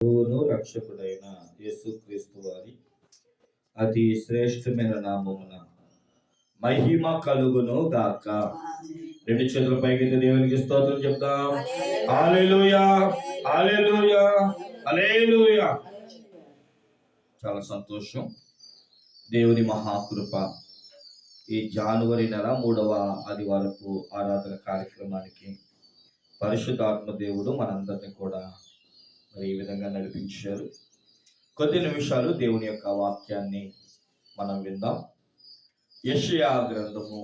రక్షకుడైన యేసుక్రీస్తు వారి అతి శ్రేష్టమైన నామమున మహిమ కలుగును గాక. రెండు చేతుల పైకి దేవునికి స్తోత్రం చెప్తాం. హల్లెలూయా, హల్లెలూయా, హల్లెలూయా. చాలా సంతోషం. దేవుని మహాకృప ఈ జనవరి నెల 3వ ఆదివారపు ఆరాధన కార్యక్రమానికి పరిశుద్ధాత్మ దేవుడు మనందరినీ కూడా మరి ఈ విధంగా నడిపించారు. కొద్ది నిమిషాలు దేవుని యొక్క వాక్యాన్ని మనం విందాం. యెషయా గ్రంథము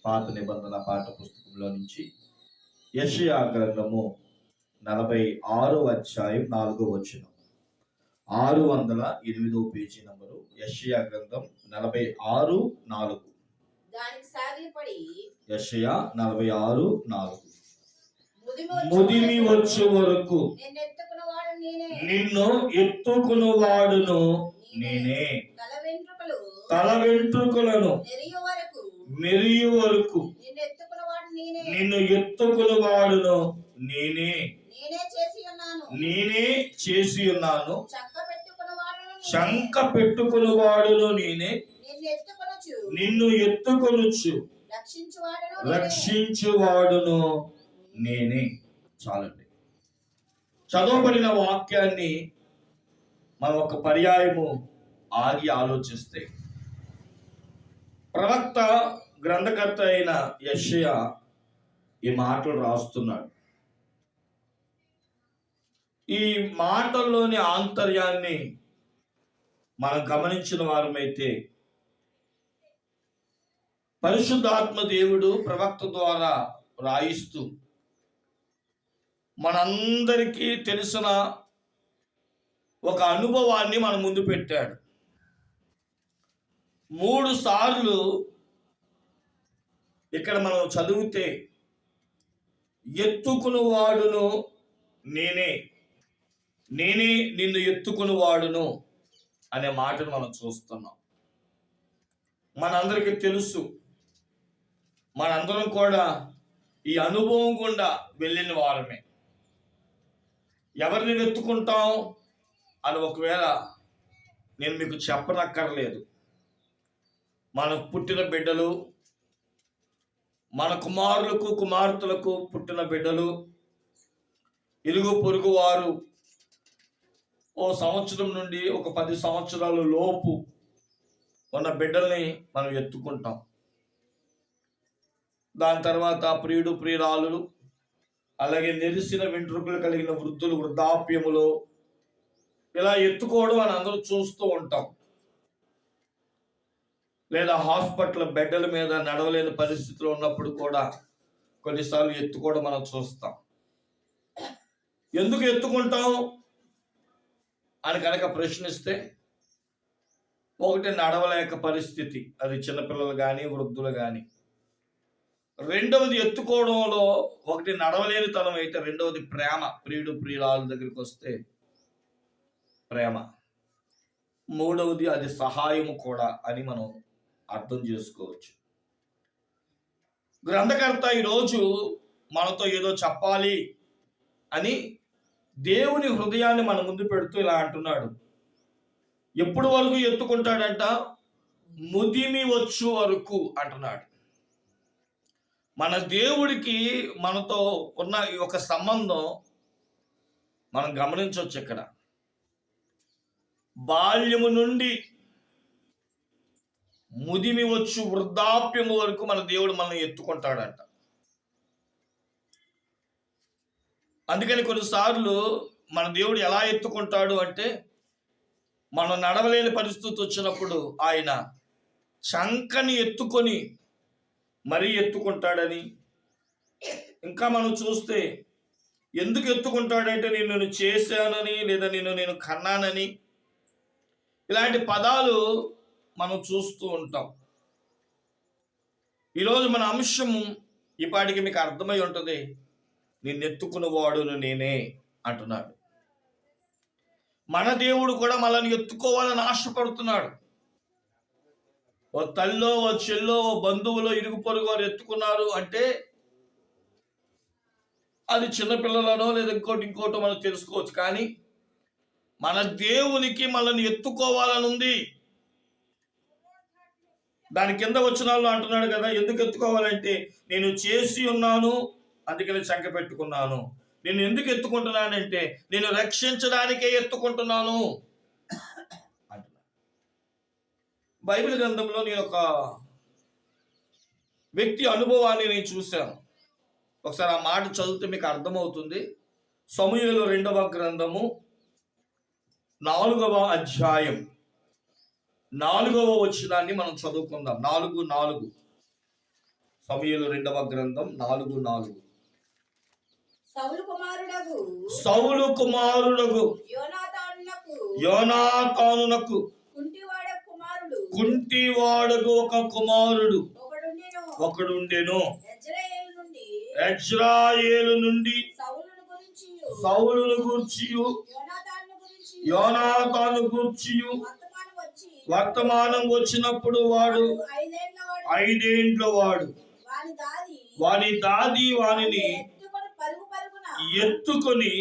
పాత నిబంధన పాఠ పుస్తకంలో నుంచి యెషయా గ్రంథము 46వ అధ్యాయం 4వ వచనం, 608వ పేజీ నంబరు. యెషయా గ్రంథం 46:4. యెషయా 46:4. ముదిమి వచ్చు వరకు నిన్ను ఎత్తుకున్నవాడును నేనే, తల వెంట్రుకలను మెరియు వరకు నిన్ను ఎత్తుకున్నవాడును నేనే, నేనే చేసి ఉన్నాను. శంక పెట్టుకున్నవాడును నేనే, నిన్ను ఎత్తుకొనుచు రక్షించువాడును నేనే. చాలండి. చదవబడిన వాక్యాన్ని మనం ఒక పర్యాయము ఆగి ఆలోచిస్తే, ప్రవక్త గ్రంథకర్త అయిన యెషయా ఈ మాటలు రాస్తున్నాడు. ఈ మాటల్లోని ఆంతర్యాన్ని మనం గమనించిన వారమైతే, పరిశుద్ధాత్మ దేవుడు ప్రవక్త ద్వారా రాయిస్తూ మనందరికీ తెలిసిన ఒక అనుభవాన్ని మన ముందు పెట్టాడు. 3 సార్లు ఇక్కడ మనం చదివితే ఎత్తుకునివాడును నేనే, నేనే నిన్ను ఎత్తుకునివాడును అనే మాటను మనం చూస్తున్నాం. మనందరికీ తెలుసు, మనందరం కూడా ఈ అనుభవం గుండా వెళ్ళిన వారమే. ఎవరిని వెతుకుంటాం అని ఒకవేళ నేను మీకు చెప్పనక్కర్లేదు. మనకు పుట్టిన బిడ్డలు, మన కుమారులకు కుమార్తెలకు పుట్టిన బిడ్డలు, ఇరుగు పొరుగు వారు ఓ సంవత్సరం నుండి ఒక 10 సంవత్సరాల లోపు ఉన్న బిడ్డల్ని మనం ఎత్తుకుంటాం. దాని తర్వాత ప్రియుడు ప్రియురాలు, అలాగే నెరిసిన వెంట్రుకలు కలిగిన వృద్ధులు వృద్ధాప్యములో ఇలా ఎత్తుకోవడం అని అందరూ చూస్తూ ఉంటాం. లేదా హాస్పిటల్ బెడ్డల మీద నడవలేని పరిస్థితిలో ఉన్నప్పుడు కూడా కొన్నిసార్లు ఎత్తుకోవడం మనం చూస్తాం. ఎందుకు ఎత్తుకుంటాం అని కనుక ప్రశ్నిస్తే, ఒకటి నడవలేక పరిస్థితి, అది చిన్నపిల్లలు కానీ వృద్ధులు కానీ. రెండవది ఎత్తుకోవడంలో ఒకటి నడవలేని తనం అయితే, రెండవది ప్రేమ. ప్రియుడు ప్రియురాల దగ్గరికి వస్తే ప్రేమ. మూడవది అది సహాయము కూడా అని మనం అర్థం చేసుకోవచ్చు. గ్రంథకర్త ఈరోజు మనతో ఏదో చెప్పాలి అని దేవుని హృదయాన్ని మన ముందు పెడుతూ ఇలా అంటున్నాడు. ఎప్పుడు వరకు ఎత్తుకుంటాడంట? ముదిమి వచ్చు వరకు అంటున్నాడు. మన దేవుడికి మనతో ఉన్న ఈ ఒక సంబంధం మనం గమనించవచ్చు. ఇక్కడ బాల్యము నుండి ముదిమి వచ్చు వృద్ధాప్యము వరకు మన దేవుడు మనల్ని ఎత్తుకుంటాడంట. అందుకని కొన్నిసార్లు మన దేవుడు ఎలా ఎత్తుకుంటాడు అంటే, మనం నడవలేని పరిస్థితి వచ్చినప్పుడు ఆయన చంకని ఎత్తుకొని మరీ ఎత్తుకుంటాడని. ఇంకా మనం చూస్తే ఎందుకు ఎత్తుకుంటాడంటే, నిన్ను చేశానని, లేదా నేను కన్నానని, ఇలాంటి పదాలు మనం చూస్తూ ఉంటాం. ఈరోజు మన అంశము ఈపాటికి మీకు అర్థమై ఉంటుంది. నిన్నెత్తుకున్నవాడును నేనే అంటున్నాడు. మన దేవుడు కూడా మనల్ని ఎత్తుకోవాలని ఆశపడుతున్నాడు. ఓ తల్లో, ఓ చెల్లో, ఓ బంధువులో, ఇరుగు పొరుగు వారు ఎత్తుకున్నారు అంటే అది చిన్నపిల్లలనో లేదా ఇంకోటో మనం తెలుసుకోవచ్చు. కానీ మన దేవునికి మనల్ని ఎత్తుకోవాలని ఉంది. దాని కింద వచనాల్లో అంటున్నాడు కదా, ఎందుకు ఎత్తుకోవాలంటే నేను చేసి ఉన్నాను అందుకని సంఖ్య పెట్టుకున్నాను. నేను ఎందుకు ఎత్తుకుంటున్నానంటే నేను రక్షించడానికే ఎత్తుకుంటున్నాను అంటున్నా. బైబిల్ గ్రంథంలో నేను ఒక వ్యక్తి అనుభవాన్ని నేను చూశాను. ఒకసారి ఆ మాట చదివితే మీకు అర్థమవుతుంది. సమూయేలు 2వ గ్రంథము 4వ అధ్యాయం 4వ వచనాన్ని మనం చదువుకుందాం. 4:4. సమూయేలు 2వ గ్రంథం 4:4. సౌలు కుమారుడగు యోనాతానునకు కుంటివాడగు ఒక కుమారుడు ఒకడుండెను. ఇజ్రాయేలు నుండి సౌలును గూర్చియు యోనాతాను గూర్చియు వర్తమానం వచ్చినప్పుడు వాడు 5 ఏండ్ల వాడు. వాని దాది వానిని ఎత్తుకొని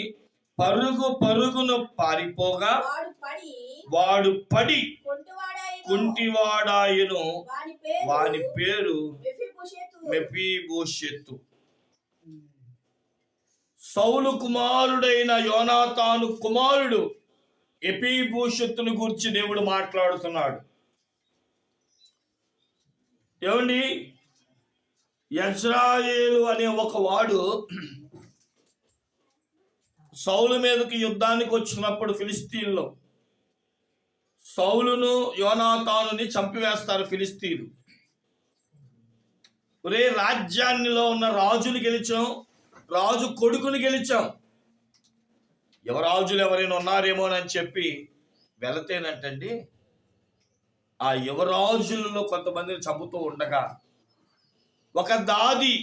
పరుగున పారిపోగా వాడు పడి కుంటివాడాయను. వాని పేరు మెఫీబోషెతు. సౌలు కుమారుడైన యోనాతాను కుమారుడు మెఫీబోషెతును గురించి దేవుడు మాట్లాడుతున్నాడు. ఏమండి, ఇజ్రాయేలు అనే ఒక వాడు సౌలు మీదకి యుద్ధానికి వచ్చినప్పుడు ఫిలిస్తీన్లో సౌలును యోనాతానుని చంపివేస్తారు ఫిలిస్తీన్లు. ఒరే, రాజ్యాన్నిలో ఉన్న రాజుని గెలిచాం, రాజు కొడుకుని గెలిచాం, యువరాజులు ఎవరైనా ఉన్నారేమోనని చెప్పి వెళతేనంటండి ఆ యువరాజులలో కొంతమందిని చంపుతూ ఉండగా ఒక దాది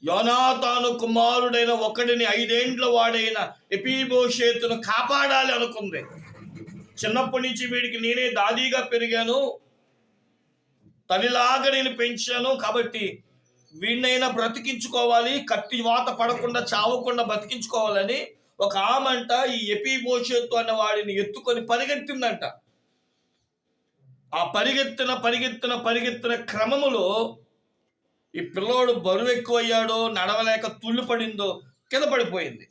యోనాతాను కుమారుడైన ఒకడిని 5 ఏండ్ల వాడైన మెఫీబోషెతును కాపాడాలి అనుకుంది. చిన్నప్పటి నుంచి వీడికి నేనే దాదీగా పెరిగాను, తల్లిలాగా నేను పెంచాను, కాబట్టి వీడినైనా బ్రతికించుకోవాలి, కత్తి వాత పడకుండా చావకుండా బ్రతికించుకోవాలని ఒక ఆమంట ఈ మెఫీబోషెతు అనే వాడిని ఎత్తుకొని పరిగెత్తిందంట. ఆ పరిగెత్తిన క్రమములో ఈ పిల్లోడు బరువు ఎక్కువయ్యాడో, నడవలేక తుళ్ళు పడిందో, కింద పడిపోయింది.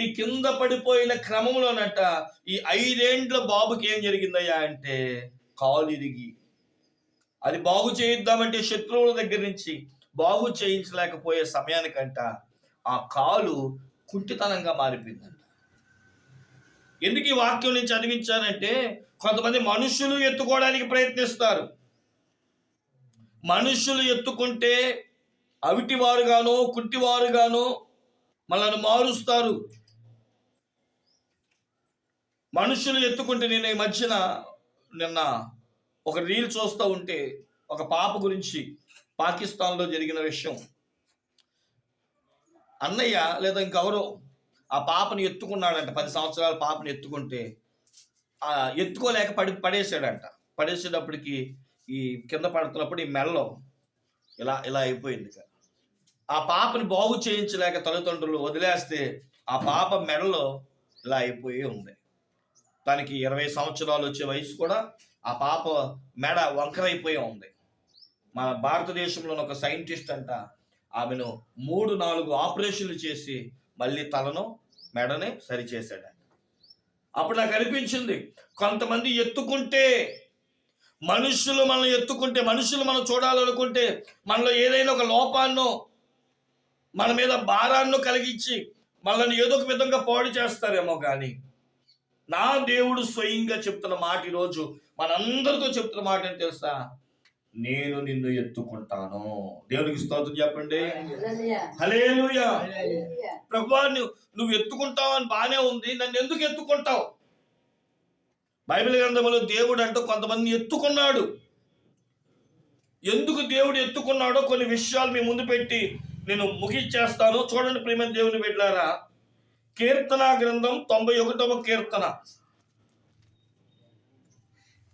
ఈ కింద పడిపోయిన క్రమంలోనట ఈ 5 ఏండ్ల బాబుకి ఏం జరిగిందయ్యా అంటే కాలు ఇరిగి, అది బాగు చేయిద్దామంటే శత్రువుల దగ్గర నుంచి బాగు చేయించలేకపోయే సమయానికంట ఆ కాలు కుంటితనంగా మారిపోయిందంట. ఎందుకు ఈ వాక్యం నేను చదివించానంటే, కొంతమంది మనుషులు ఎత్తుకోవడానికి ప్రయత్నిస్తారు. మనుషులు ఎత్తుకుంటే అవిటివారుగానో కుంటివారుగానో మనల్ని మారుస్తారు. మనుషులు ఎత్తుకుంటే, నేను ఈ మధ్యన నిన్న ఒక రీల్ చూస్తూ ఉంటే ఒక పాప గురించి పాకిస్తాన్లో జరిగిన విషయం. అన్నయ్య లేదా ఇంకెవరో ఆ పాపని ఎత్తుకున్నాడంట. 10 సంవత్సరాల పాపని ఎత్తుకుంటే ఎత్తుకోలేక పడేసాడంట. పడేసేటప్పటికి ఈ కింద పడుతున్నప్పుడు ఈ మెడలో ఇలా అయిపోయింది. ఆ పాపని బాగు చేయించలేక తల్లిదండ్రులు వదిలేస్తే ఆ పాప మెడలో ఇలా అయిపోయి ఉంది. దానికి 20 సంవత్సరాలు వచ్చే వయసు కూడా ఆ పాప మెడ వంకరైపోయి ఉంది. మన భారతదేశంలో ఒక సైంటిస్ట్ అంట ఆమెను 3-4 ఆపరేషన్లు చేసి మళ్ళీ తలను మెడని సరిచేశాడంట. అప్పుడు నాకు అనిపించింది, కొంతమంది ఎత్తుకుంటే, మనుషులు మనల్ని ఎత్తుకుంటే, మనుషులు మనం చూడాలనుకుంటే, మనలో ఏదైనా ఒక లోపాన్నో మన మీద భారాన్నో కలిగించి మనల్ని ఏదో ఒక విధంగా పాడు చేస్తారేమో. కానీ నా దేవుడు స్వయంగా చెప్తున్న మాట, ఈరోజు మనందరితో చెప్తున్న మాట ఏం తెలుసా? నేను నిన్ను ఎత్తుకుంటాను. దేవునికి స్తోత్రం చెప్పండి. హల్లెలూయా. ప్రభువా, నువ్వు ఎత్తుకుంటావు అని బానే ఉంది, నన్ను ఎందుకు ఎత్తుకుంటావు? బైబిల్ గ్రంథంలో దేవుడు అంటూ కొంతమంది ఎత్తుకున్నాడు. ఎందుకు దేవుడు ఎత్తుకున్నాడో కొన్ని విషయాలు మీ ముందు పెట్టి నేను ముగించేస్తాను. చూడండి ప్రియమైన దేవుని బిడ్డలారా, కీర్తన గ్రంథం 91వ కీర్తన.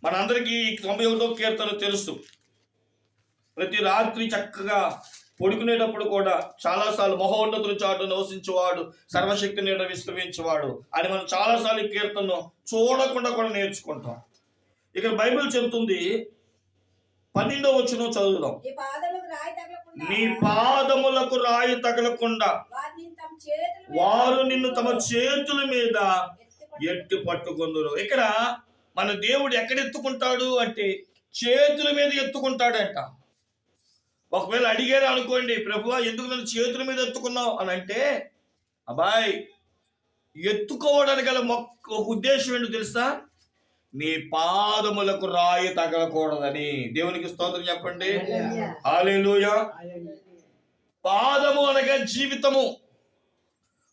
మనందరికీ 91వ కీర్తన తెలుసు. ప్రతి రాత్రి చక్కగా పడుకునేటప్పుడు కూడా చాలాసార్లు మహోన్నతుల చాటు నివసించేవాడు, సర్వశక్తి నీడ విశ్రమించేవాడు అని మనం చాలాసార్లు ఈ కీర్తనను చూడకుండా కూడా నేర్చుకుంటాం. ఇక్కడ బైబిల్ చెబుతుంది, 12వ వచనం చదువుదాం. నీ పాదములకు రాయి తగలకుండా వారు నిన్ను తమ చేతుల మీద ఎత్తి పట్టుకొందురు. ఇక్కడ మన దేవుడు ఎక్కడ ఎత్తుకుంటాడు అంటే చేతుల మీద ఎత్తుకుంటాడంట. ఒకవేళ అడిగారు అనుకోండి, ప్రభువా ఎందుకు నన్ను చేతుల మీద ఎత్తుకున్నావు అని అంటే, అబ్బాయి ఎత్తుకోవడానికి గల ఒక ఉద్దేశం ఏంటో తెలుసా? నీ పాదములకు రాయి తగలకూడదని. దేవునికి స్తోత్రం చెప్పండి. హల్లెలూయా. పాదము అనగా జీవితము,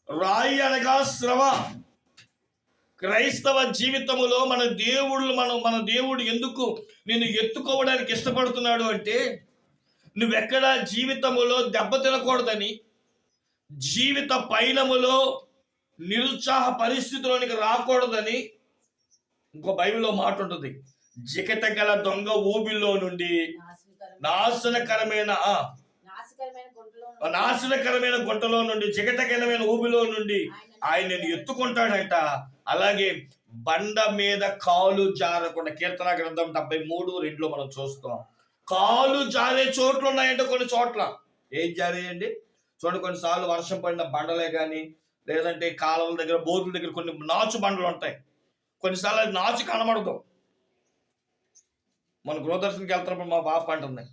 రాయి అనగా శ్రమ. క్రైస్తవ జీవితములో మన దేవుడు ఎందుకు నిన్ను ఎత్తుకోవడానికి ఇష్టపడుతున్నాడు అంటే, నువ్వెక్కడ జీవితములో దెబ్బ తినకూడదని, జీవిత పయనములో నిరుత్సాహ పరిస్థితిలోనికి రాకూడదని. ఇంకో బైబిల్లో మాట ఉంటుంది, జికట గల దొంగ ఊబిలో నుండి నాశనకరమైన గుంటలో నుండి, జిగటకరమైన ఊబిలో నుండి ఆయన నేను ఎత్తుకుంటాడంట. అలాగే బండ మీద కాలు జారకుండా, కీర్తన గ్రంథం 73:2 మనం చూస్తాం. కాలు జారే చోట్లు ఉన్నాయంటే కొన్ని చోట్ల. ఏం జారేయండి చూడండి, కొన్నిసార్లు వర్షం పడిన బండలే కానీ, లేదంటే కాలువల దగ్గర, బోర్ల దగ్గర కొన్ని నాచు బండలు ఉంటాయి. కొన్నిసార్లు అది నాచు కనబడదు. మన గృహదర్శనకి వెళ్తున్నప్పుడు మా పాప అంటుంది,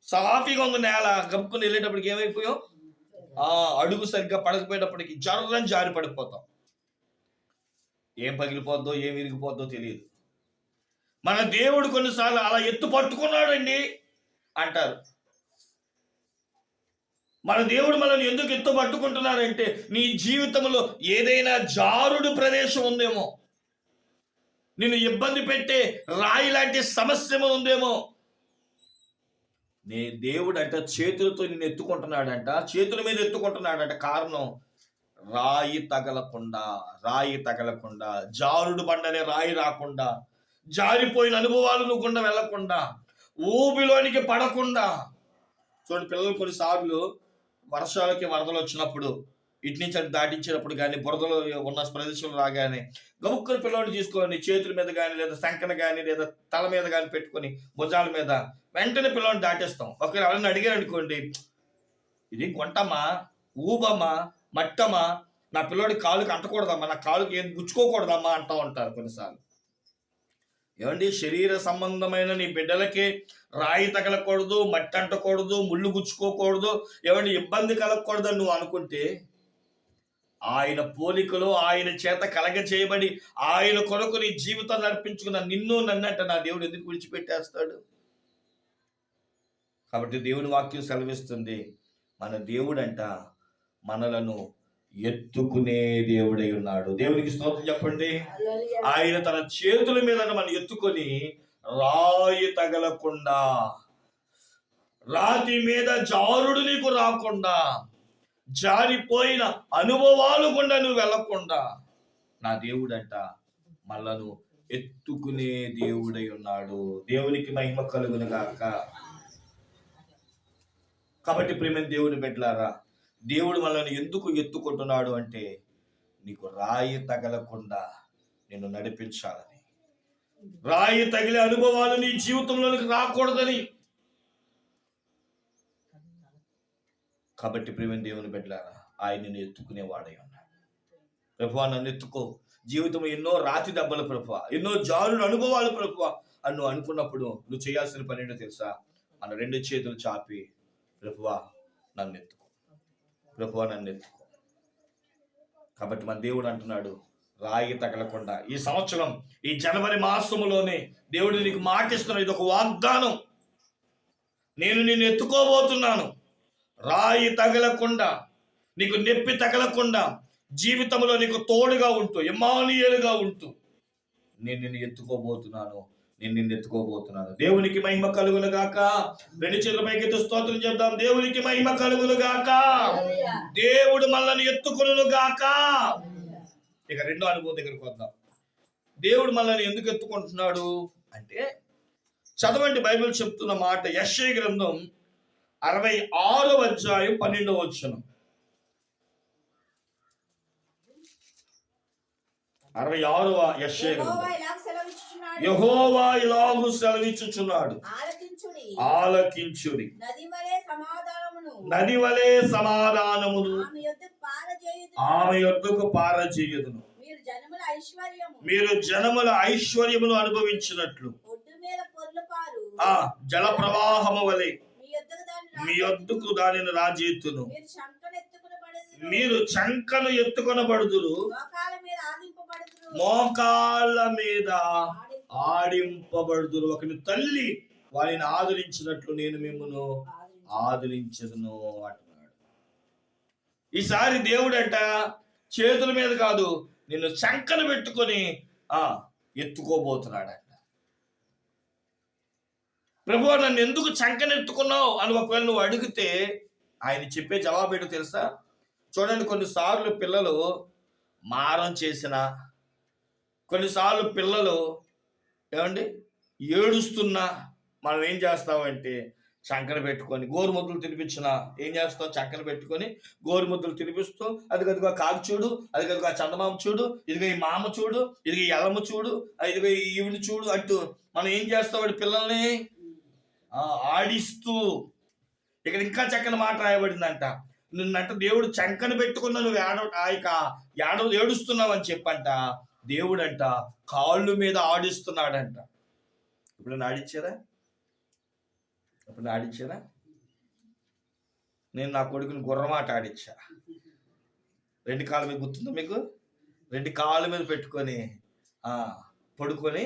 సాఫీగా ఉంది నేల, గప్పుకుని వెళ్ళేటప్పటికి ఏమైపోయాం, అడుగు సరిగ్గా పడకపోయేటప్పటికి జర్రని జారి పడిపోతాం. ఏం పగిలిపోద్దో ఏం విరిగిపోద్దో తెలియదు. మన దేవుడు కొన్నిసార్లు అలా ఎత్తు పట్టుకున్నాడండి అంటారు. మన దేవుడు మనల్ని ఎందుకు ఎత్తు పట్టుకుంటున్నారంటే, నీ జీవితంలో ఏదైనా జారుడు ప్రదేశం ఉందేమో, నిన్ను ఇబ్బంది పెట్టే రాయి లాంటి సమస్య ఉందేమో. నీ దేవుడు అంట చేతులతో నిన్ను ఎత్తుకుంటున్నాడంట, చేతుల మీద ఎత్తుకుంటున్నాడంట. కారణం రాయి తగలకుండా, జారుడు బండనే రాయి రాకుండా, జారిపోయిన అనుభవాలు నువ్వు గుండా వెళ్లకుండా, ఊబిలోనికి పడకుండా. చూడండి, పిల్లలు కొన్నిసార్లు వర్షాలకి వరదలు వచ్చినప్పుడు, ఇటు నుంచి అటు దాటించినప్పుడు కానీ, బురదలు ఉన్న ప్రదేశంలో రాగానే గముక్కుని పిల్లలు తీసుకొని చేతుల మీద కానీ, లేదా సంకన కానీ, లేదా తల మీద కానీ పెట్టుకొని, భుజాల మీద వెంటనే పిల్లల్ని దాటేస్తాం. ఒకవేళ ఎవరైనా అడిగారు అనుకోండి, ఇది గుంటమా, ఊబమ్మా, మట్టమా, నా పిల్లోడి కాలుకి అంటకూడదమ్మా, నా కాలుకి ఏం గుచ్చుకోకూడదమ్మా అంటూ ఉంటారు కొన్నిసార్లు. ఏమండి, శరీర సంబంధమైన నీ బిడ్డలకి రాయి తగలకూడదు, మట్టి అంటకూడదు, ముళ్ళు గుచ్చుకోకూడదు, ఏమండి ఇబ్బంది కలగకూడదని నువ్వు అనుకుంటే, ఆయన పోలికలో ఆయన చేత కలగ చేయబడి ఆయన కొరకు నీ జీవితాన్ని అర్పించుకున్న నిన్ను నన్నంట నా దేవుడు ఎందుకు విడిచిపెట్టేస్తాడు? కాబట్టి దేవుని వాక్యం సెలవిస్తుంది, మన దేవుడంట మనలను ఎత్తుకునే దేవుడై ఉన్నాడు. దేవునికి స్తోత్రం చెప్పండి. ఆయన తన చేతుల మీద మనం ఎత్తుకొని రాయి తగలకుండా, రాతి మీద జారుడు నీకు రాకుండా, జారిపోయిన అనుభవాలు గుండా నువ్వు వెళ్ళకుండా నా దేవుడంట మనలను ఎత్తుకునే దేవుడై ఉన్నాడు. దేవునికి మహిమ కలుగును గాక. కాబట్టి ప్రియమైన దేవుని బిడ్డలారా, దేవుడు మనల్ని ఎందుకు ఎత్తుకుంటున్నాడు అంటే, నీకు రాయి తగలకుండా నిన్ను నడిపించాలని, రాయి తగిలే అనుభవాలు నీ జీవితంలోనికి రాకూడదని. కాబట్టి ప్రియమైన దేవుని బిడ్డలారా, ఆయన నిన్ను ఎత్తుకునేవాడై ఉన్నాడు. ప్రభువా నన్ను ఎత్తుకో, జీవితం ఎన్నో రాతి దెబ్బలు ప్రభువా, ఎన్నో జారుడు అనుభవాలు ప్రభువా అని నువ్వు అనుకున్నప్పుడు నువ్వు చేయాల్సిన పని ఏంటో తెలుసా? మన 2 చేతులు చాపి, ప్రభువా నన్ను ఎత్తుకో, ప్రభువా నన్ను ఎత్తుకో. కాబట్టి మన దేవుడు అంటున్నాడు, రాయి తగలకుండా. ఈ సంవత్సరం ఈ జనవరి మాసములోనే దేవుడు నీకు మాటిస్తున్నాడు, ఇది ఒక వాగ్దానం. నేను నిన్ను ఎత్తుకోబోతున్నాను. రాయి తగలకుండా, నీకు నొప్పి తగలకుండా, జీవితంలో నీకు తోడుగా ఉంటూ, ఇమ్మానుయేలుగా ఉంటూ నేను నిన్ను ఎత్తుకోబోతున్నాను. దేవునికి మహిమ కలుగును గాక. 2 చేతుల పైకెత్తి స్తోత్రం చెప్దాం. దేవునికి మహిమ కలుగును గాక. దేవుడు మనల్ని ఎత్తుకొనును గాక. ఇక రెండో అనుభవం దగ్గరికి వద్దాం. దేవుడు మనల్ని ఎందుకు ఎత్తుకుంటున్నాడు అంటే, చదవండి బైబిల్ చెప్తున్న మాట, యెషయా గ్రంథం 66వ అధ్యాయం 12వ వచనం. 66వ యెషయా గ్రంథం. యెహోవా ఇలాగు సెలవిచ్చుచున్నాడు, ఆలకించుడి. నది వలె సమాధానమును ఆమె యొద్దకు పారజేయుదును. మీరు జనముల ఐశ్వర్యమును అనుభవించినట్లు జల ప్రవాహము వలె మీ యొద్దకు దానిని రాజేతును. మీరు చంకను ఎత్తుకొనబడుదురు, మోకాళ్ళ మీద ఆడింపబడుదురు. ఒకని తల్లి వారిని ఆదరించినట్లు నేను మిమ్మల్ని ఆదరించదును అంటున్నాడు. ఈసారి దేవుడంట చేతుల మీద కాదు, నిన్ను చంకను పెట్టుకొని ఎత్తుకోబోతున్నాడంట. ప్రభువా నన్ను ఎందుకు చంకనెత్తుకున్నావు అని ఒకవేళ నువ్వు అడిగితే ఆయన చెప్పే జవాబు ఏంటో తెలుసా? చూడండి, కొన్నిసార్లు పిల్లలు మారం చేసిన, కొన్నిసార్లు పిల్లలు ఏడుస్తున్నా మనం ఏం చేస్తామంటే చంకన పెట్టుకొని గోరుముద్దలు తినిపించిన ఏం చేస్తాం? చంకన పెట్టుకొని గోరుముద్దలు తినిపిస్తూ అదిగదిగో కాకు చూడు, అదిగదిగో చందమామ చూడు, ఇదిగో ఈ మామ చూడు, ఇదిగో ఈ ఎలమ్మ చూడు, ఇదిగో ఈవిని చూడు అంటూ మనం ఏం చేస్తాం? పిల్లల్ని ఆడిస్తూ. ఇక్కడ ఇంకా చక్కని మాట రాయబడిందంట, నిన్నంట దేవుడు చంకన పెట్టుకున్న నువ్వు ఏడుస్తున్నావు అని చెప్పంట. దేవుడంట కాళ్ళు మీద ఆడిస్తున్నాడంట. ఇప్పుడు ఆడిచ్చారా? నేను నా కొడుకుని గుర్రమాట ఆడిచ్చా. 2 కాళ్ళ మీద గుర్తుందా మీకు? 2 కాళ్ళ మీద పెట్టుకొని పడుకొని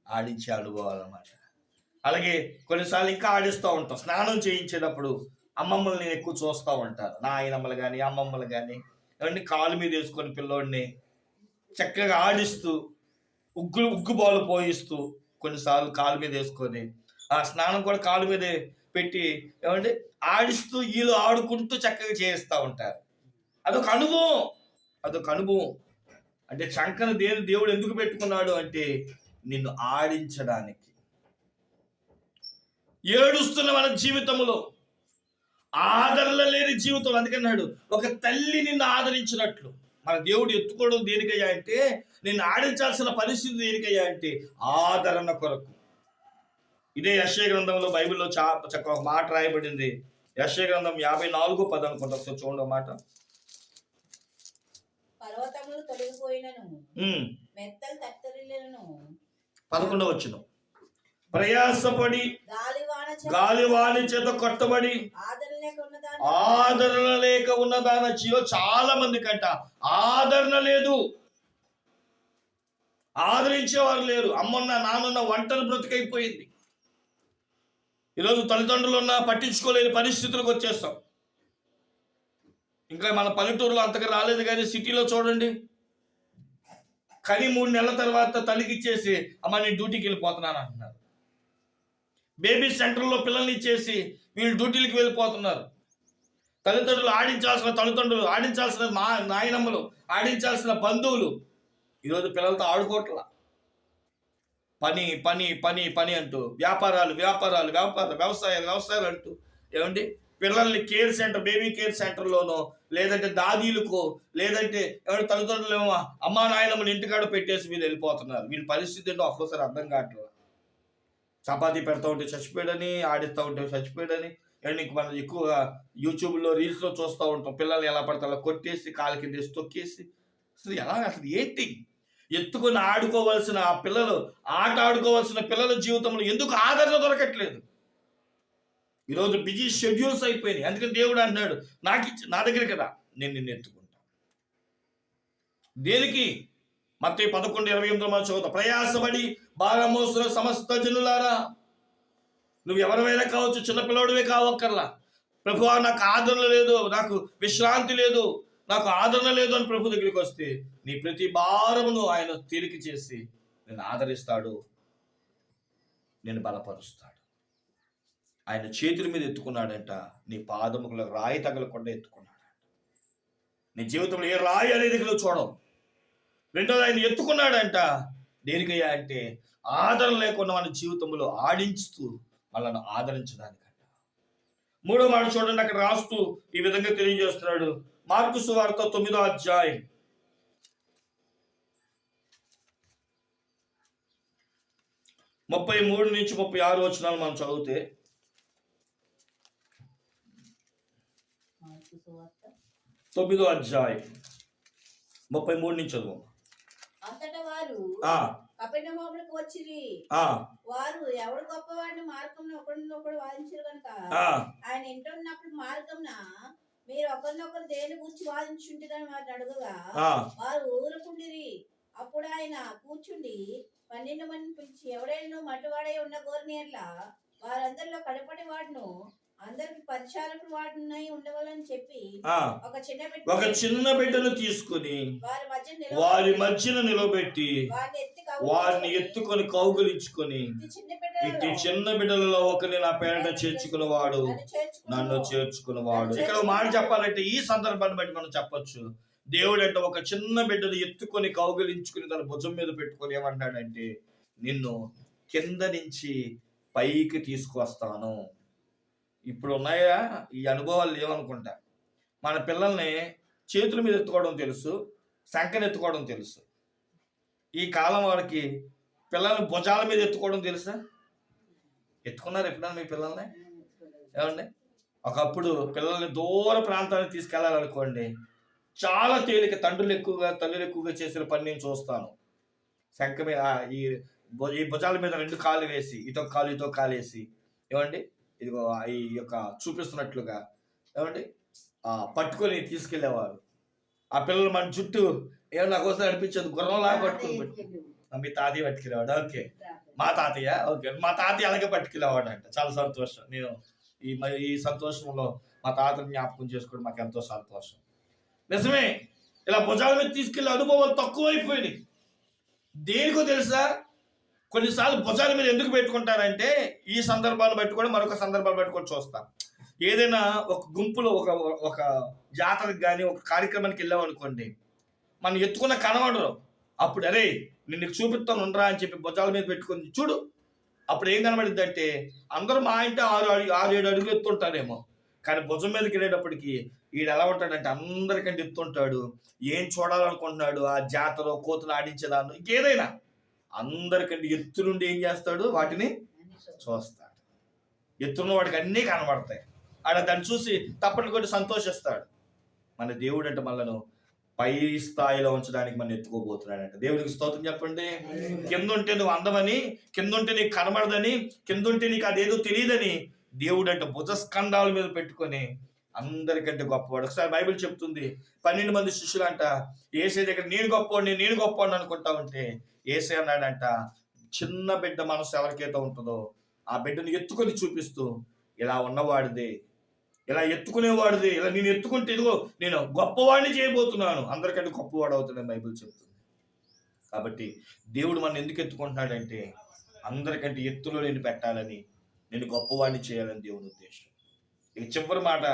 ఆడించే అనుభవాలన్నమాట. అలాగే కొన్నిసార్లు ఇంకా ఆడిస్తూ ఉంటాం. స్నానం చేయించేటప్పుడు అమ్మమ్మల్ని ఎక్కువ చూస్తూ ఉంటారు. నాయనమ్మలు కానీ అమ్మమ్మలు కానీ అవన్నీ కాలు మీద వేసుకొని పిల్లోడిని చక్కగా ఆడిస్తూ ఉగ్గు బాలు పోయిస్తూ కొన్నిసార్లు కాలు మీద వేసుకొని స్నానం కూడా కాలు మీద పెట్టి ఆడిస్తూ వీళ్ళు ఆడుకుంటూ చక్కగా చేస్తూ ఉంటారు. అదొక అనుభవం. అంటే చంకన దేవుడు ఎందుకు పెట్టుకున్నాడు అంటే నిన్ను ఆడించడానికి. ఏడుస్తున్న మన జీవితంలో ఆదరణ లేని జీవితం. అందుకన్నాడు ఒక తల్లి నిన్ను ఆదరించినట్లు. మన దేవుడు ఎత్తుకోవడం దేనికయ్యా అంటే, నిన్ను ఆడించాల్సిన పరిస్థితి దేనికయ్యా అంటే ఆదరణ కొరకు. ఇదే యెషయా గ్రంథంలో బైబిల్లో చక్కగా ఒక మాట రాయబడింది. యెషయా గ్రంథం 54:10 అనుకుంటా. చూడండి మాట. 11వ వచనం. ప్రయాసపడి గాలివాని చేత కొట్టబడి ఆదరణ లేక ఉన్నదాన జీవో. చాలా మంది కంట ఆదరణ లేదు, ఆదరించేవారు లేరు. అమ్మన్న నాన్న ఒంటరి బ్రతికైపోయింది. ఈరోజు తల్లిదండ్రులు ఉన్నా పట్టించుకోలేని పరిస్థితులకు వచ్చేస్తాం. ఇంకా మన పల్లెటూరులో అంతగా రాలేదు, కానీ సిటీలో చూడండి, కానీ 3 నెలల తర్వాత తల్లికి ఇచ్చేసి అమ్మ నేను డ్యూటీకి వెళ్ళిపోతున్నాను అంటున్నారు. బేబీ సెంటర్లో పిల్లల్ని ఇచ్చేసి వీళ్ళు డ్యూటీలకు వెళ్ళిపోతున్నారు. తల్లిదండ్రులు ఆడించాల్సిన నాయనమ్మలు, ఆడించాల్సిన బంధువులు ఈరోజు పిల్లలతో ఆడుకోవట్లా. పని పని పని పని అంటూ వ్యాపారాలు వ్యవసాయాలు అంటూ పిల్లల్ని కేర్ సెంటర్, బేబీ కేర్ సెంటర్లోనో లేదంటే దాదీలకో లేదంటే తల్లిదండ్రులు ఏమో అమ్మా నాయనమ్మని ఇంటికాడ పెట్టేసి వీళ్ళు వెళ్ళిపోతున్నారు. వీళ్ళ పరిస్థితి ఏంటో ఒక్కోసారి అర్థం కావట్లేదు. చపాతీ పెడతా ఉంటే చచ్చిపోయాడని, ఆడిస్తూ ఉంటే చచ్చిపోయాడని. ఇంక మనం ఎక్కువగా యూట్యూబ్లో రీల్స్లో చూస్తూ ఉంటాం. పిల్లల్ని ఎలా పడితే అలా కొట్టేసి కాలు కింద వేసి తొక్కేసి అసలు ఏంటి? ఎత్తుకొని ఆడుకోవాల్సిన పిల్లలు, ఆట ఆడుకోవాల్సిన పిల్లల జీవితంలో ఎందుకు ఆదరణ దొరకట్లేదు? ఈరోజు బిజీ షెడ్యూల్స్ అయిపోయినాయి. అందుకని దేవుడు అన్నాడు, నా దగ్గరికి రా, నేను నిన్ను ఎత్తుకుంటా. దేనికి? మత్తయి 11:28 చదువుతా. ప్రయాసపడి భారం మోస్తున్న సమస్త జనులారా. నువ్వు ఎవరైనా కావచ్చు, చిన్నపిల్లడివే కావక్కర్లా. ప్రభువా నాకు ఆదరణ లేదు, నాకు విశ్రాంతి లేదు, నాకు ఆదరణ లేదు అని ప్రభు దగ్గరికి వస్తే నీ ప్రతి భారమును ఆయన తేలిక చేసి నేను ఆదరిస్తాడు, నేను బలపరుస్తాడు. ఆయన చేతుల మీద ఎత్తుకున్నాడంట, నీ పాదములకు రాయి తగలకుండా ఎత్తుకున్నాడు. నీ జీవితంలో ఏ రాయి అనేది నువ్వు చూడవు. రెండోది ఆయన ఎత్తుకున్నాడంట దేనికయ్యా అంటే ఆదరణ లేకుండా మన జీవితంలో ఆడించుతూ వాళ్ళను ఆదరించడానికంట. మూడో మాట చూడండి, అక్కడ రాస్తూ ఈ విధంగా తెలియజేస్తున్నాడు. మార్కు సువార్త 9వ అధ్యాయం 33 నుంచి 36 వచనాలు మనం చదివితే, 9వ అధ్యాయం 33 నుంచి చదువు. అంతటా వారు కపెర్నహూమునకు వచ్చిరి. వారు ఎవడు గొప్పవాడిని మార్గంలో ఒకరినొకడు వాదించారు కనుక ఆయన ఇంటున్నప్పుడు మార్గంన మీరు ఒకరినొకరు దేని గురించి వాదించుంటారని వారిని అడుగుగా వారు ఊరుకుండిరి. అప్పుడు ఆయన కూర్చుండి 12 మందిని పిలిచి, ఎవడైనా మట్టువాడై ఉన్న గోరిని ఎట్లా వారందరిలో కడపడి వాడును అందరికి పరిచారకుడు వాడునై ఉండవాలని చెప్పి ఒక చిన్న బిడ్డను తీసుకుని వారి మధ్యన నిలబెట్టి వారిని ఎత్తుకొని కౌగిలించుకొని, ఇట్టి చిన్న బిడ్డలలో ఒకరిని నా పేరట చేర్చుకునేవాడు నన్ను చేర్చుకునేవాడు. ఇక్కడ మాట చెప్పాలంటే ఈ సందర్భాన్ని బట్టి మనం చెప్పొచ్చు, దేవుడు అంటే ఒక చిన్న బిడ్డను ఎత్తుకొని కౌగిలించుకుని తన భుజం మీద పెట్టుకొని ఏమంటాడంటే, నిన్ను కింద నుంచి పైకి తీసుకువస్తాను. ఇప్పుడు ఉన్నాయా ఈ అనుభవాలు లేవనుకుంటా. మన పిల్లల్ని చేతుల మీద ఎత్తుకోవడం తెలుసు, సంకన ఎత్తుకోవడం తెలుసు. ఈ కాలం వాడికి పిల్లల్ని భుజాల మీద ఎత్తుకోవడం తెలుసా? ఎత్తుకున్నారు ఎప్పుడన్నా మీ పిల్లల్ని? ఏమండి, ఒకప్పుడు పిల్లల్ని దూర ప్రాంతానికి తీసుకెళ్ళాలనుకోండి, చాలా తేలిక. తల్లులు ఎక్కువగా చేసిన పని నేను చూస్తాను. శంఖ మీద ఈ భుజాల మీద 2 కాళ్ళు వేసి, ఇటో కాలు వేసి, ఏమండి ఇదిగో ఈ యొక్క చూపిస్తున్నట్లుగా ఏమండి పట్టుకొని తీసుకెళ్లేవారు. ఆ పిల్లలు మన చుట్టూ ఏమన్నా నాకోసం అనిపించదు, గుర్రంలాగా పట్టుకొని మీ తాతయ్య పట్టుకెళ్ళేవాడు. ఓకే, మా తాతయ్య, ఓకే, మా తాతయ్య అలాగే పట్టుకెళ్ళేవాడు అంట. చాలా సంతోషం. నేను ఈ సంతోషంలో మా తాతని జ్ఞాపకం చేసుకోవడం మాకు ఎంతో సంతోషం. నిజమే, ఇలా భుజాల మీద తీసుకెళ్ళే అనుభవాలు తక్కువైపోయినాయి. దేనికో తెలుసా, కొన్నిసార్లు భుజాల మీద ఎందుకు పెట్టుకుంటారంటే, ఈ సందర్భాలు బట్టి కూడా మరొక సందర్భాలు బట్టి కూడా చూస్తాం. ఏదైనా ఒక గుంపులో ఒక జాతరకు కానీ ఒక కార్యక్రమానికి వెళ్ళామనుకోండి, మనం ఎత్తుకున్న కనబడరు. అప్పుడు అరే నిన్ను చూపిస్తాను ఉండరా అని చెప్పి భుజాల మీద పెట్టుకొని చూడు, అప్పుడు ఏం కనబడిద్ది అంటే అందరూ మా ఇంటి 6-7 అడుగులు ఎత్తుంటారేమో, కానీ భుజం మీదకి వెళ్ళేటప్పటికి వీడు ఎలా ఉంటాడంటే అందరికంటే ఎత్తుంటాడు. ఏం చూడాలనుకుంటున్నాడు, ఆ జాతర కోతులు ఆడించేదాన్ని ఇంకేదైనా అందరికంటే ఎత్తు నుండి ఏం చేస్తాడు, వాటిని చూస్తాడు. ఎత్తున్న వాడికి అన్నీ కనబడతాయి. ఆడ దాన్ని చూసి తప్పట్లు కొట్టి సంతోషిస్తాడు. మన దేవుడు అంటే మనను పై స్థాయిలో ఉంచడానికి మనం ఎత్తుకోబోతున్నాడంట. దేవుడికి స్తోత్రం చెప్పండి. కింద ఉంటే నువ్వు అందమని, కింద ఉంటే నీకు కనబడదని, కింద ఉంటే నీకు అదేదో తెలియదని దేవుడు అంటే భుజస్కంధాల మీద పెట్టుకొని అందరికంటే గొప్పవాడు. ఒకసారి బైబిల్ చెప్తుంది, 12 మంది శిష్యులు అంట యేసయ్య దగ్గర నేను గొప్పవాడిని అనుకుంటా ఉంటే యేసయ్య అన్నాడంట, చిన్న బిడ్డ మనసు ఎవరికైతే ఉంటుందో ఆ బిడ్డను ఎత్తుకొని చూపిస్తూ, ఇలా ఉన్నవాడిదే, ఇలా ఎత్తుకునేవాడిదే, ఇలా నేను ఎత్తుకుంటే ఇదిగో నేను గొప్పవాడిని చేయబోతున్నాను, అందరికంటే గొప్పవాడు అవుతాడని బైబిల్ చెప్తుంది. కాబట్టి దేవుడు మనం ఎందుకు ఎత్తుకుంటున్నాడంటే అందరికంటే ఎత్తులో నేను పెట్టాలని, నేను గొప్పవాడిని చేయాలని దేవుని ఉద్దేశం. ఇక చివరి మాట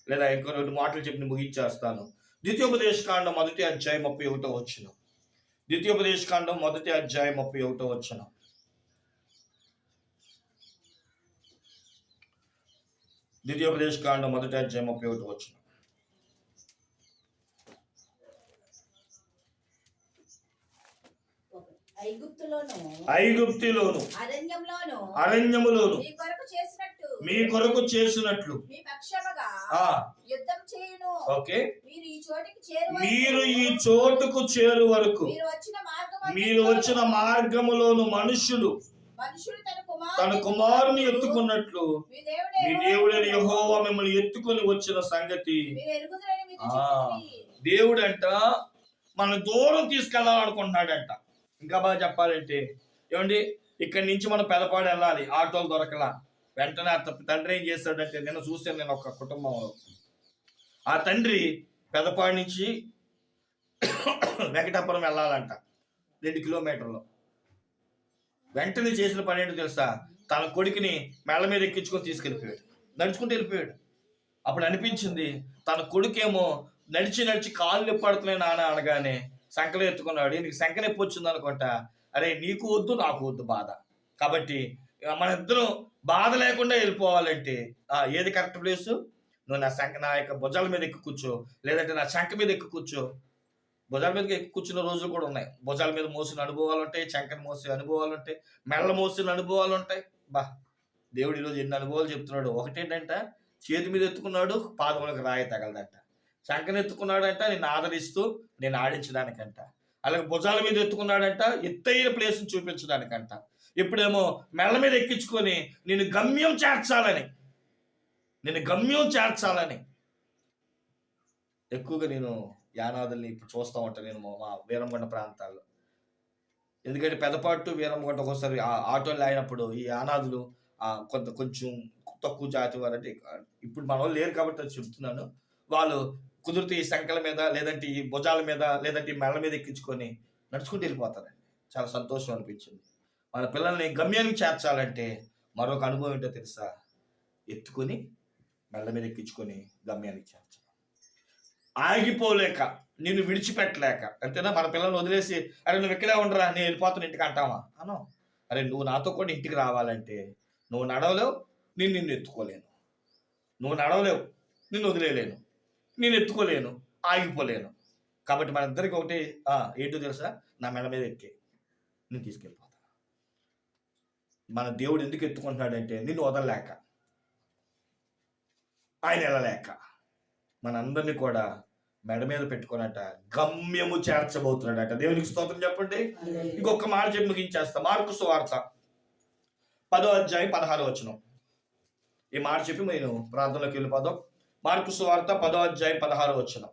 లేదా ఇంకో 2 మాటలు చెప్పి ముగించేస్తాను. ద్వితీయోపదేశకాండం 1వ అధ్యాయం 31వ వచనం. ద్వితీయోపదేశకాండం 1వ అధ్యాయం 31వ వచనం. ద్వితీయోపదేశకాండం 1వ అధ్యాయం 31వ వచనం. ఐగుప్తులోను అరణ్యములోను మీ కొరకు చేసినట్లు ఓకే, మీరు ఈ చోటుకు చేరు వరకు మీరు వచ్చిన మార్గములోను మనుష్యుడు తన కుమారుని ఎత్తుకున్నట్లు మీ దేవుడైన యెహోవా మిమ్మల్ని ఎత్తుకొని వచ్చిన సంగతి. దేవుడంట మన దూరం తీసుకెళ్లాలనుకుంటున్నాడంట. ఇంకా బాగా చెప్పాలంటే ఏమండి, ఇక్కడి నుంచి మనం పెదపాడు వెళ్ళాలి, ఆటోలు దొరకలా. వెంటనే తండ్రి ఏం చేస్తాడంటే, నిన్న చూసాను నేను ఒక కుటుంబంలో, ఆ తండ్రి పెదపాడు నుంచి వెంకటాపురం వెళ్ళాలంట 2 కిలోమీటర్లు. వెంటనే చేసిన పని ఏంటో తెలుసా, తన కొడుకుని మెళ్ళ మీద ఎక్కించుకొని తీసుకెళ్ళిపోయాడు, నడుచుకుంటూ వెళ్ళిపోయాడు. అప్పుడు అనిపించింది, తన కొడుకేమో నడిచి కాళ్ళు నొప్పి పడుతున్నాయి నాన్న అనగానే సంకలు ఎత్తుకున్నాడు. నీకు సంక నొప్పి వచ్చింది అనుకుంటా, అరే నీకు వద్దు నాకు వద్దు బాధ, కాబట్టి మన ఇద్దరం బాధ లేకుండా వెళ్ళిపోవాలంటే ఏది కరెక్ట్ ప్లేసు? నువ్వు నా యొక్క భుజాల మీద ఎక్కి కూర్చో, లేదంటే నా శంఖ మీద ఎక్కి కూర్చో. భుజాల మీదకి ఎక్కి కూర్చున్న రోజులు కూడా ఉన్నాయి. భుజాల మీద మోసిన అనుభవాలు ఉంటాయి, శంఖని మోసిన అనుభవాలు ఉంటాయి, మెళ్ళ మోసిన అనుభవాలు ఉంటాయి. దేవుడు ఈరోజు ఎన్ని అనుభవాలు చెప్తున్నాడు. ఒకటేంటంట, చేతి మీద ఎత్తుకున్నాడు, పాదములకు రాయి తగలదంట. శంఖని ఎత్తుకున్నాడంట, నిన్ను ఆదరిస్తూ నేను ఆడించడానికంట. అలాగే భుజాల మీద ఎత్తుకున్నాడంట, ఎత్తైన ప్లేస్ని చూపించడానికంట. ఇప్పుడేమో మెళ్ళ మీద ఎక్కించుకొని నేను గమ్యం చేర్చాలని ఎక్కువగా నేను యానాదుల్ని ఇప్పుడు చూస్తూ ఉంటాను నేను మా వీరంగొండ ప్రాంతాల్లో. ఎందుకంటే పెదపాటు వీరంగొండ ఒకసారి ఆటోలు అయినప్పుడు ఈ యానాదులు కొంచెం తక్కువ జాతి వారంటే, ఇప్పుడు మన వాళ్ళు లేరు కాబట్టి అది చెప్తున్నాను. వాళ్ళు కుదిరితే ఈ సంకల మీద, లేదంటే ఈ భుజాల మీద, లేదంటే ఈ మెళ్ళ మీద ఎక్కించుకొని నడుచుకుంటూ వెళ్ళిపోతారండి. చాలా సంతోషం అనిపించింది. మన పిల్లల్ని గమ్యానికి చేర్చాలంటే మరొక అనుభవం ఏంటో తెలుసా? ఎత్తుకొని మెళ్ళ మీద ఎక్కించుకొని గమ్యానికి చేర్చాలి. ఆగిపోలేక, నిన్ను విడిచిపెట్టలేక. అంతేనా? మన పిల్లల్ని వదిలేసి అరే నువ్వు ఇక్కడే ఉండరా, నేను వెళ్ళిపోతాను ఇంటికి అంటావా? అను. అరే నువ్వు నాతో కూడా ఇంటికి రావాలంటే నువ్వు నడవలేవు, నిన్ను ఎత్తుకోలేను. నువ్వు నడవలేవు, నిన్ను వదిలేయలేను, నేను ఎత్తుకోలేను, ఆగిపోలేను. కాబట్టి మన ఇద్దరికి ఒకటి ఏంటో తెలుసా? నా మెడ మీద ఎక్కి నేను తీసుకెళ్ళిపోతాను. మన దేవుడు ఎందుకు ఎత్తుకుంటున్నాడంటే నిన్ను వదలలేక, ఆయన వెళ్ళలేక. మనందరినీ కూడా మెడ మీద పెట్టుకోనట గమ్యము చేర్చబోతున్నాడట. దేవునికి స్తోత్రం చెప్పండి. ఇంకొక మాట చెప్పి ముగించేస్తా. మార్కు సువార్త 10వ అధ్యాయం 16వ వచనం. ఈ మాట చెప్పి నేను ప్రార్థనలోకి వెళ్ళిపోదాం. మార్కు సువార్త 10వ అధ్యాయం 16వ వచనం.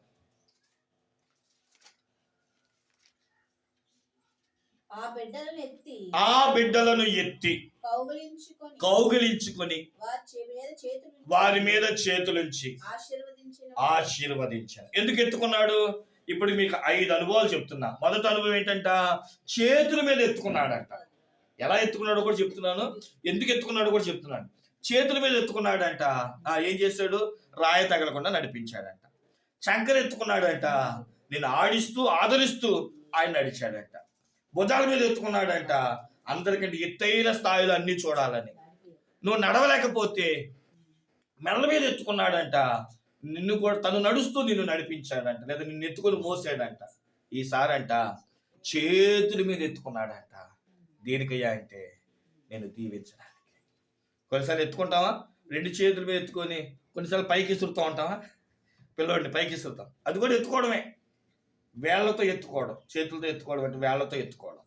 ఆ బిడ్డలను ఎత్తి కౌగిలించుకొని వారి మీద చేతులుంచి ఆశీర్వదించాను. ఎందుకు ఎత్తుకున్నాడు? ఇప్పుడు మీకు 5 అనుభవాలు చెప్తున్నా. మొదటి అనుభవం ఏంటంట? చేతుల మీద ఎత్తుకున్నాడంట. ఎలా ఎత్తుకున్నాడో కూడా చెప్తున్నాను, ఎందుకు ఎత్తుకున్నాడో కూడా చెప్తున్నాను. చేతుల మీద ఎత్తుకున్నాడంట. ఏం చేశాడు? రాయి తగలకుండా నడిపించాడంట. శంకర ఎత్తుకున్నాడంట, నేను ఆడిస్తూ ఆదరిస్తూ ఆయన నడిచాడంట. భుజాల మీద ఎత్తుకున్నాడంట, అందరికంటే ఎత్తైన స్థాయిలో అన్ని చూడాలని. నువ్వు నడవలేకపోతే మెల్ల మీద ఎత్తుకున్నాడంట, నిన్ను కూడా తను నడుస్తూ నిన్ను నడిపించాడంట, లేదా నిన్ను ఎత్తుకొని మోసాడంట. ఈసారి అంట చేతుల మీద ఎత్తుకున్నాడంట. దేనికయ్యా అంటే నేను దీవించడానికి. కొన్నిసార్లు ఎత్తుకుంటావా? 2 చేతుల మీద ఎత్తుకొని కొన్నిసార్లు పైకి ఇసురుతూ ఉంటావా? పిల్లోడిని పైకి ఇసురుతాం, అది కూడా ఎత్తుకోవడమే. వేళ్లతో ఎత్తుకోవడం, చేతులతో ఎత్తుకోవడం అంటే వేళ్లతో ఎత్తుకోవడం.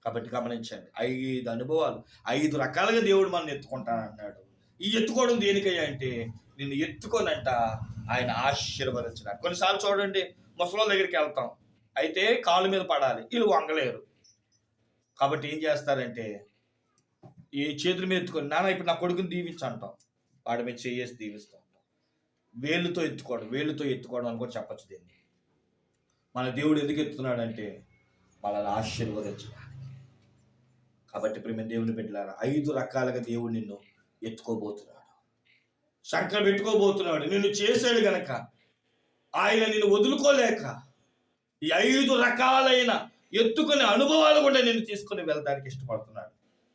కాబట్టి గమనించండి, 5 అనుభవాలు, 5 రకాలుగా దేవుడు మనల్ని ఎత్తుకుంటానంటున్నాడు. ఈ ఎత్తుకోవడం దేనికయ్యా అంటే నిన్ను ఎత్తుకోనంట ఆయన ఆశీర్వదించడానికి. కొన్నిసార్లు చూడండి, ముసలోళ్ళ దగ్గరికి వెళ్తాం, అయితే కాలు మీద పడాలి, వీళ్ళు వంగలేరు. కాబట్టి ఏం చేస్తారంటే ఈ చేతుల మీద ఎత్తుకొని, నాన్న ఇప్పుడు నా కొడుకుని దీవించు అంటాం, వాడి మీద చేసి దీవిస్తూ ఉంటాం. వేళ్ళతో ఎత్తుకోవడం అని కూడా చెప్పచ్చు దీన్ని. మన దేవుడు ఎందుకు ఎత్తుతున్నాడంటే మనల్ని ఆశీర్వదించడానికి. కాబట్టి ప్రేమ దేవుని బిడ్డలారా, 5 రకాలుగా దేవుడు నిన్ను ఎత్తుకోబోతున్నాడు, శంకర పెట్టుకోబోతున్నాడు. నిన్ను చేశాడు గనక ఆయన నిన్ను వదులుకోలేక ఈ 5 రకాలైన ఎత్తుకునే అనుభవాలు కూడా నిన్ను తీసుకొని వెళ్ళడానికి ఇష్టపడుతున్నాడు.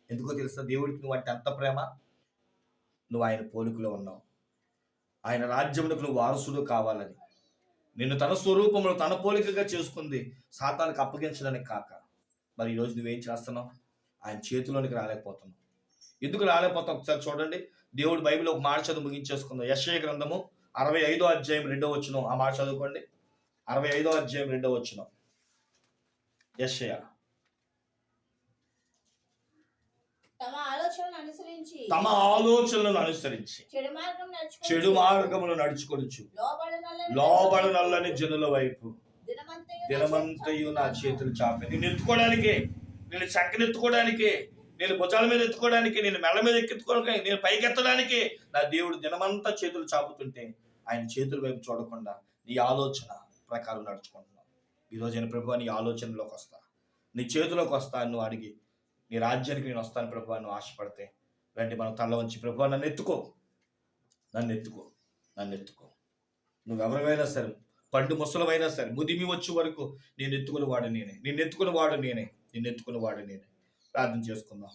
ఎందుకో తెలుసా? దేవుడికి నువ్వు అంటే అంత ప్రేమ. నువ్వు ఆయన పోలికలో ఉన్నావు, ఆయన రాజ్యములకు నువ్వు వారసుడు కావాలని. నిన్ను తన స్వరూపంలో తన పోలికగా చేసుకుంది సాతానికి అప్పగించడానికి కాక. మరి ఈరోజు నువ్వేం చేస్తున్నావు? ఆయన చేతిలోనికి రాలేకపోతున్నావు. ఎందుకు రాలేకపోతావు? ఒకసారి చూడండి, దేవుడు బైబిల్ ఒక మాట చదువు ముగించేసుకుందాం. యెషయా గ్రంథము 65వ అధ్యాయం 2వ వచనం. ఆ మాట చదువుకోండి. 65వ అధ్యాయం 2వ వచనం. యెషయా. తమ ఆలోచనలను అనుసరించి చెడు మార్గమును నడుచుకొనుచు లోబడ నల్లని జనుల వైపు దినమంతయు నా చేతులు చాపి. నిన్ను ఎత్తుకోవడానికే, నేను చక్కని ఎత్తుకోవడానికే, నేను భుజాల మీద ఎత్తుకోవడానికి, నేను మెళ్ళ మీద ఎక్కెత్తుకోవడానికి, నేను పైకెత్తడానికి నా దేవుడు దినమంతా చేతులు చాపుతుంటే ఆయన చేతుల వైపు చూడకుండా నీ ఆలోచన ప్రకారం నడుచుకుంటున్నావు. ఈరోజు నేను ప్రభువా నీ ఆలోచనలోకి వస్తా, నీ చేతిలోకి వస్తా నువ్వు అడిగి, నీ రాజ్యానికి నేను వస్తాను ప్రభువా నువ్వు ఆశపడితే రండి మనం తల వంచి, ప్రభువా నన్ను ఎత్తుకో, నన్ను ఎత్తుకో, నన్ను ఎత్తుకో. నువ్వెవరైనా సరే, పండు ముసలమైనా సరే, ముదిమి వచ్చే వరకు నేను ఎత్తుకుని వాడు నేనే, నిన్ను ఎత్తుకుని వాడు నేనే, నిన్ను ఎత్తుకుని వాడు నేనే. ప్రార్థన చేసుకుందాం.